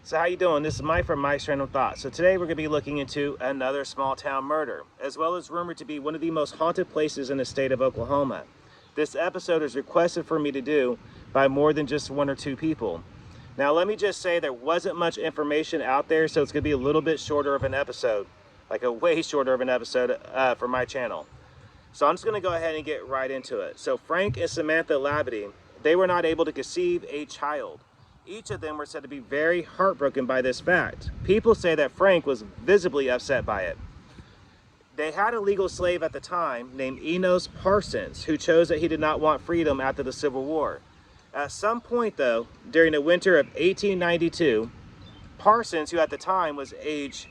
So how you doing? This is Mike from Mike's Random Thoughts. So today we're going to be looking into another small town murder, as well as rumored to be one of the most haunted places in the state of Oklahoma. This episode is requested for me to do by more than just one or two people. Now let me just say there wasn't much information out there, so it's going to be a little bit shorter of an episode, like a way shorter of an episode for my channel. So I'm just going to go ahead and get right into it. So Frank and Samantha Labadie, they were not able to conceive a child. Each of them were said to be very heartbroken by this fact. People say that Frank was visibly upset by it. They had a legal slave at the time named Enos Parsons, who chose that he did not want freedom after the Civil War. At some point though, during the winter of 1892, Parsons, who at the time was age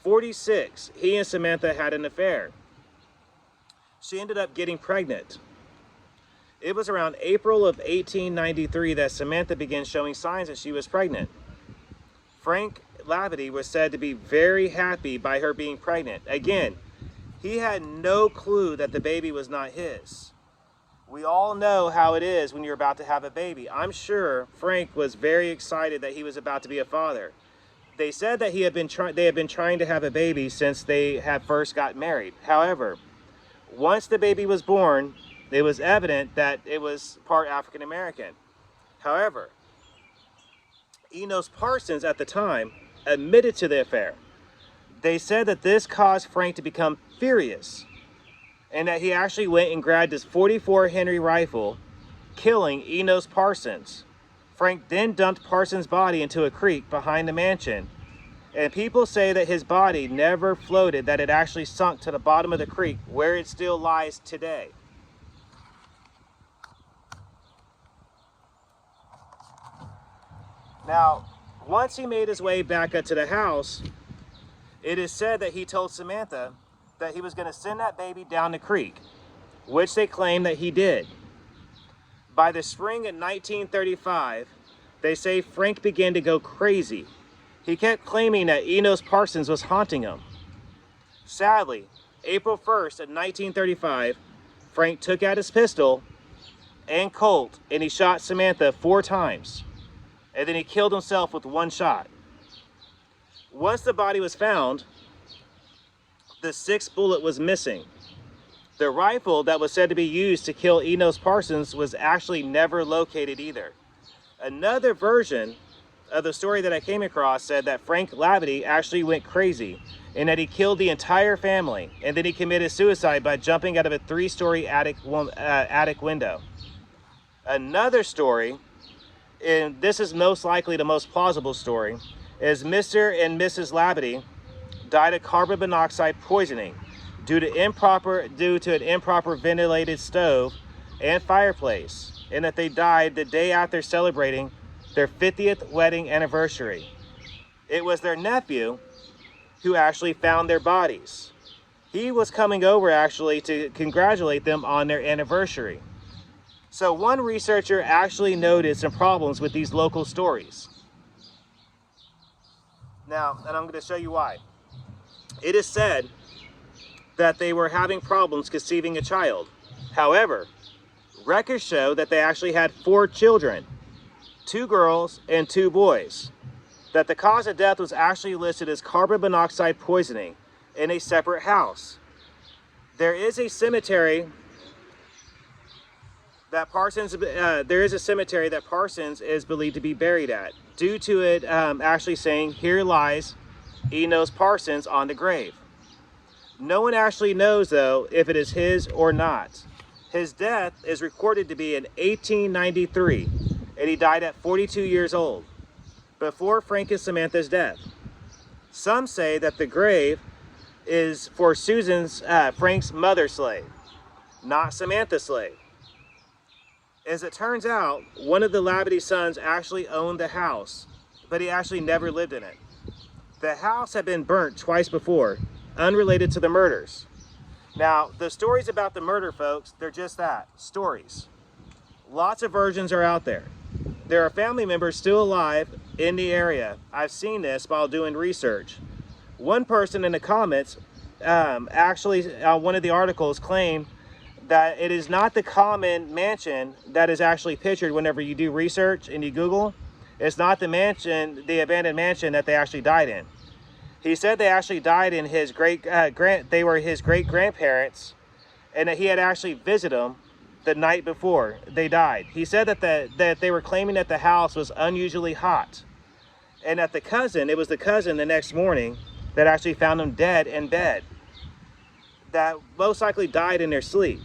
46, he and Samantha had an affair. She ended up getting pregnant. It was around April of 1893 that Samantha began showing signs that she was pregnant. Frank Labadie was said to be very happy by her being pregnant. Again, he had no clue that the baby was not his. We all know how it is when you're about to have a baby. I'm sure Frank was very excited that he was about to be a father. They said that they had been trying to have a baby since they had first got married. However, once the baby was born, it was evident that it was part African American. However, Enos Parsons at the time admitted to the affair. They said that this caused Frank to become furious, and that he actually went and grabbed his .44 Henry rifle, killing Enos Parsons. Frank then dumped Parsons' body into a creek behind the mansion, and people say that his body never floated, that it actually sunk to the bottom of the creek where it still lies today. Now, once he made his way back up to the house, it is said that he told Samantha that he was going to send that baby down the creek, which they claim that he did. By the spring of 1935, they say Frank began to go crazy. He kept claiming that Enos Parsons was haunting him. Sadly, April 1st of 1935, Frank took out his pistol and Colt and he shot Samantha 4 times. And then he killed himself with 1 shot. Once the body was found, the 6th bullet was missing. The rifle that was said to be used to kill Enos Parsons was actually never located either. Another version of the story that I came across said that Frank Labadie actually went crazy and that he killed the entire family, and then he committed suicide by jumping out of a 3-story attic window. Another story, and this is most likely the most plausible story, is Mr. and Mrs. Labadie died of carbon monoxide poisoning due to an improper ventilated stove and fireplace, and that they died the day after celebrating their 50th wedding anniversary. It was their nephew who actually found their bodies. He was coming over actually to congratulate them on their anniversary. So one researcher actually noted some problems with these local stories. Now, and I'm going to show you why. It is said that they were having problems conceiving a child. However, records show that they actually had 4 children, 2 girls and 2 boys. That the cause of death was actually listed as carbon monoxide poisoning in a separate house. There is a cemetery that Parsons is believed to be buried at, due to it actually saying, "Here lies Enos Parsons on the grave." No one actually knows though if it is his or not. His death is recorded to be in 1893, and he died at 42 years old, before Frank and Samantha's death. Some say that the grave is for Frank's mother slave, not Samantha's slave. As it turns out, one of the Labadie sons actually owned the house, but he actually never lived in it. The house had been burnt twice before, unrelated to the murders. Now, the stories about the murder, folks, they're just that, stories. Lots of versions are out there. There are family members still alive in the area. I've seen this while doing research. One person in the comments actually, one of the articles claimed that it is not the common mansion that is actually pictured whenever you do research and you Google. It's not the mansion, the abandoned mansion that they actually died in. He said they actually died in his they were his great-grandparents, and that he had actually visited them the night before they died. He said that they were claiming that the house was unusually hot, and that it was the cousin the next morning that actually found them dead in bed, that most likely died in their sleep.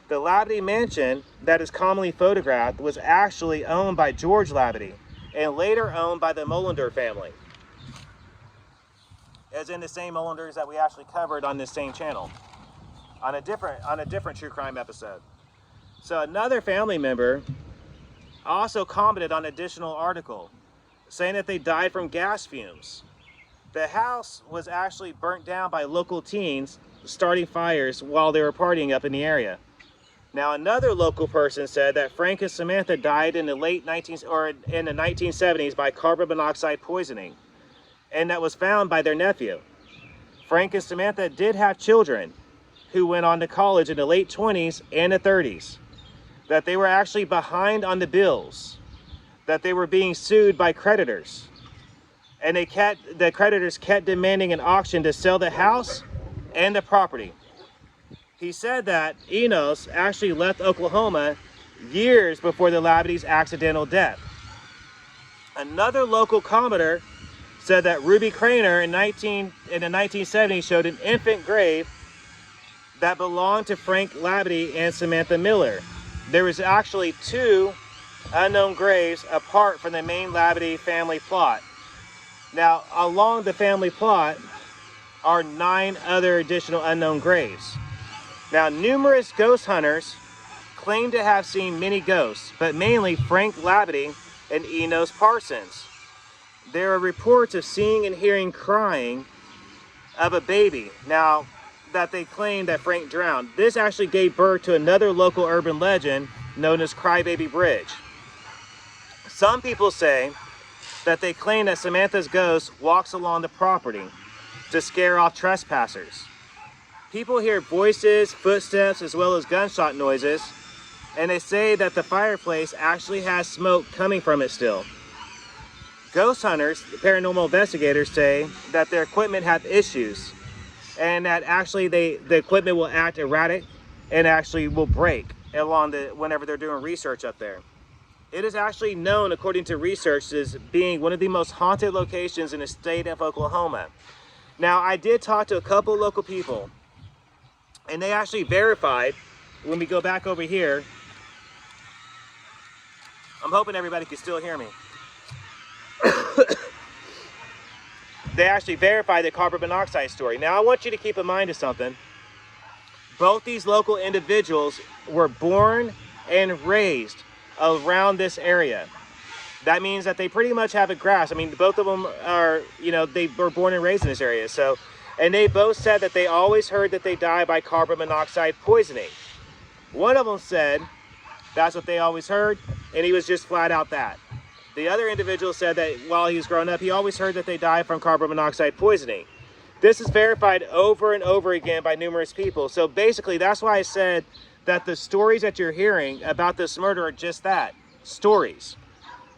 The Labadie mansion that is commonly photographed was actually owned by George Labadie and later owned by the Mullender family, as in the same Mullanders that we actually covered on this same channel on a different true crime episode. So another family member also commented on an additional article saying that they died from gas fumes. The house was actually burnt down by local teens starting fires while they were partying up in the area. Now, another local person said that Frank and Samantha died in the late 1970s by carbon monoxide poisoning, and that was found by their nephew. Frank and Samantha did have children who went on to college in the late 20s and the 30s, that they were actually behind on the bills, that they were being sued by creditors, and the creditors kept demanding an auction to sell the house and the property. He said that Enos actually left Oklahoma years before the Labadie's accidental death. Another local commenter said that Ruby Craner in the 1970s showed an infant grave that belonged to Frank Labadie and Samantha Miller. There was actually 2 unknown graves apart from the main Labadie family plot. Now, along the family plot are 9 other additional unknown graves. Now, numerous ghost hunters claim to have seen many ghosts, but mainly Frank Labadie and Enos Parsons. There are reports of seeing and hearing crying of a baby, now that they claim that Frank drowned. This actually gave birth to another local urban legend known as Crybaby Bridge. Some people say that they claim that Samantha's ghost walks along the property to scare off trespassers. People hear voices, footsteps, as well as gunshot noises, and they say that the fireplace actually has smoke coming from it still. Ghost hunters, paranormal investigators, say that their equipment have issues, and that actually the equipment will act erratic and actually will break whenever they're doing research up there. It is actually known, according to research, as being one of the most haunted locations in the state of Oklahoma. Now, I did talk to a couple local people, and they actually verified, when we go back over here, I'm hoping everybody can still hear me. They actually verified the carbon monoxide story. Now, I want you to keep in mind of something. Both these local individuals were born and raised around this area. That means that they pretty much have a grasp. I mean, both of them are, they were born and raised in this area. So, and they both said that they always heard that they died by carbon monoxide poisoning. One of them said that's what they always heard, and he was just flat out that. The other individual said that while he was growing up, he always heard that they died from carbon monoxide poisoning. This is verified over and over again by numerous people. So basically, that's why I said that the stories that you're hearing about this murder are just that, stories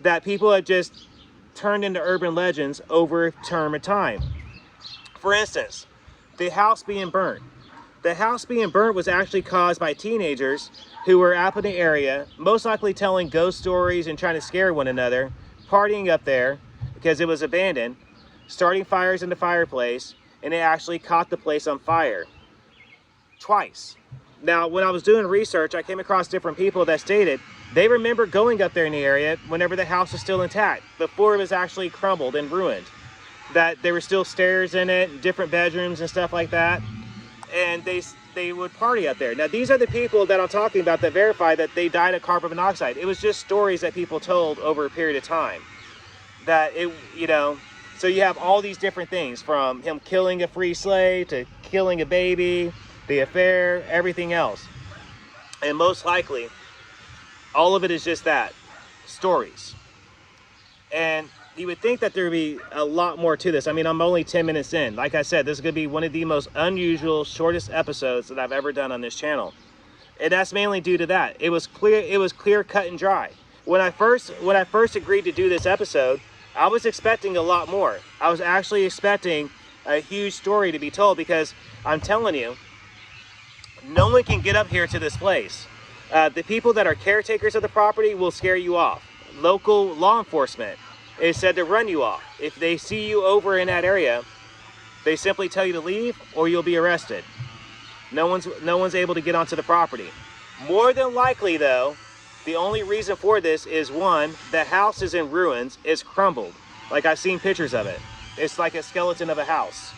that people have just turned into urban legends over a term of time. For instance, the house being burnt. The house being burnt was actually caused by teenagers who were up in the area, most likely telling ghost stories and trying to scare one another, partying up there because it was abandoned, starting fires in the fireplace, and they actually caught the place on fire twice. Now, when I was doing research, I came across different people that stated they remember going up there in the area whenever the house was still intact, before it was actually crumbled and ruined. That there were still stairs in it, different bedrooms and stuff like that, and they would party up there. Now, these are the people that I'm talking about that verify that they died of carbon monoxide. It was just stories that people told over a period of time. That so you have all these different things, from him killing a free slave to killing a baby, the affair, everything else. And most likely, all of it is just that, stories. And you would think that there would be a lot more to this. I mean, I'm only 10 minutes in. Like I said, this is going to be one of the most unusual, shortest episodes that I've ever done on this channel. And that's mainly due to that. It was clear cut and dry. when I first agreed to do this episode, I was expecting a lot more. I was actually expecting a huge story to be told, because I'm telling you, no one can get up here to this place. The people that are caretakers of the property will scare you off. Local law enforcement is said to run you off. If they see you over in that area, they simply tell you to leave or you'll be arrested. No one's able to get onto the property. More than likely though, the only reason for this is, one, the house is in ruins, it's crumbled. Like, I've seen pictures of it. It's like a skeleton of a house.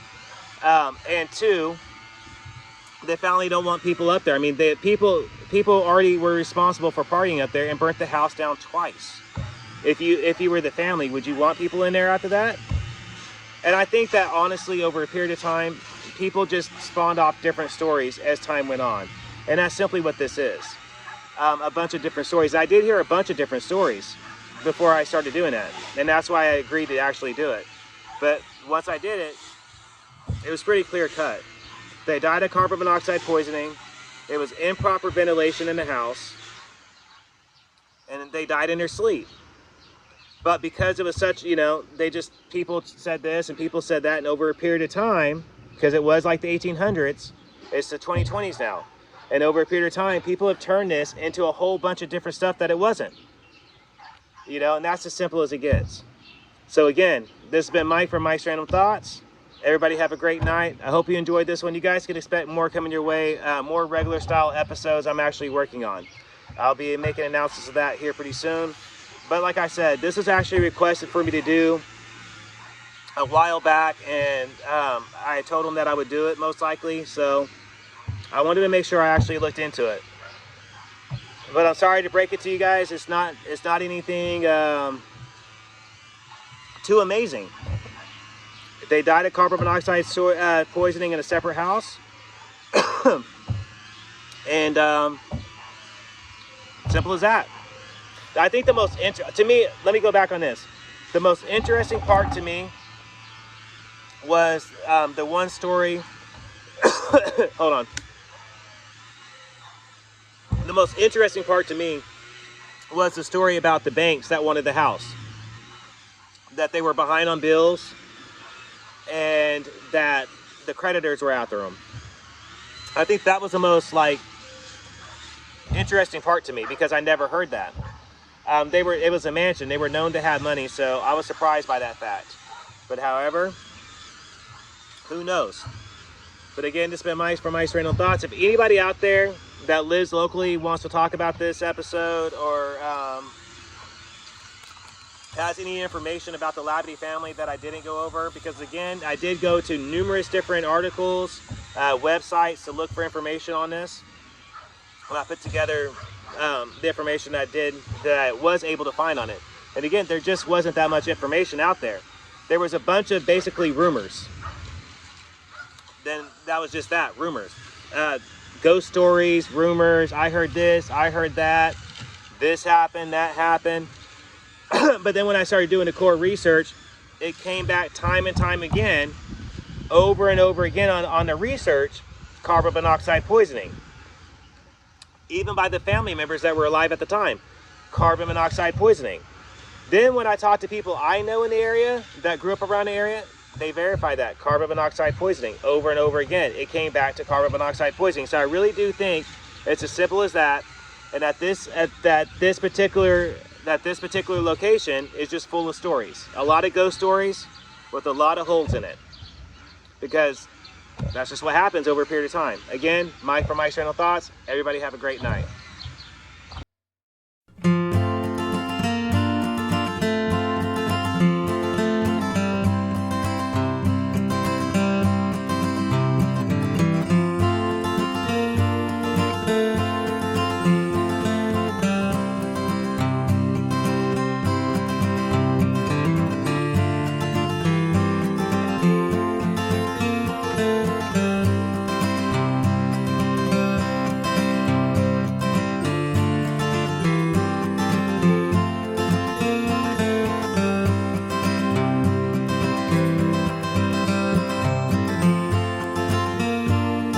And two, the family don't want people up there. I mean, people already were responsible for partying up there and burnt the house down twice. If you were the family, would you want people in there after that? And I think that honestly, over a period of time, people just spawned off different stories as time went on. And that's simply what this is. A bunch of different stories. I did hear a bunch of different stories before I started doing that. And that's why I agreed to actually do it. But once I did it, it was pretty clear cut. They died of carbon monoxide poisoning. It was improper ventilation in the house. And they died in their sleep. But because it was such, you know, people said this and people said that, and over a period of time, because it was like the 1800s, it's the 2020s now. And over a period of time, people have turned this into a whole bunch of different stuff that it wasn't. You know, and that's as simple as it gets. So again, this has been Mike from Mike's Random Thoughts. Everybody have a great night. I hope you enjoyed this one. You guys can expect more coming your way, more regular style episodes I'm actually working on. I'll be making announcements of that here pretty soon. But like I said, this was actually requested for me to do a while back, and I told them that I would do it most likely. So I wanted to make sure I actually looked into it. But I'm sorry to break it to you guys. It's not anything too amazing. They died of carbon monoxide poisoning in a separate house. And simple as that. I think the most to me, let me go back on this. The most interesting part to me was the one story. Hold on. The most interesting part to me was the story about the banks that wanted the house, that they were behind on bills and that the creditors were after them. I think that was the most interesting part to me, because I never heard that. It was a mansion. They were known to have money, so I was surprised by that fact. But however, who knows? But again, this has been Mike from Mike's Random Thoughts. If anybody out there that lives locally wants to talk about this episode, or has any information about the Labadie family that I didn't go over, because again, I did go to numerous different articles, websites to look for information on this. When I put together the information that I was able to find on it. And again, there just wasn't that much information out there. There was a bunch of basically rumors. Then that was just that, rumors. Ghost stories, rumors, I heard this, I heard that, this happened, that happened. But then when I started doing the core research, it came back time and time again, over and over again on the research, carbon monoxide poisoning. Even by the family members that were alive at the time, carbon monoxide poisoning. Then when I talked to people I know in the area that grew up around the area, they verified that carbon monoxide poisoning over and over again. It came back to carbon monoxide poisoning. So I really do think it's as simple as that, and that this particular location is just full of stories. A lot of ghost stories with a lot of holes in it, because that's just what happens over a period of time. Again, Mike from Mike's Random Thoughts. Everybody have a great night.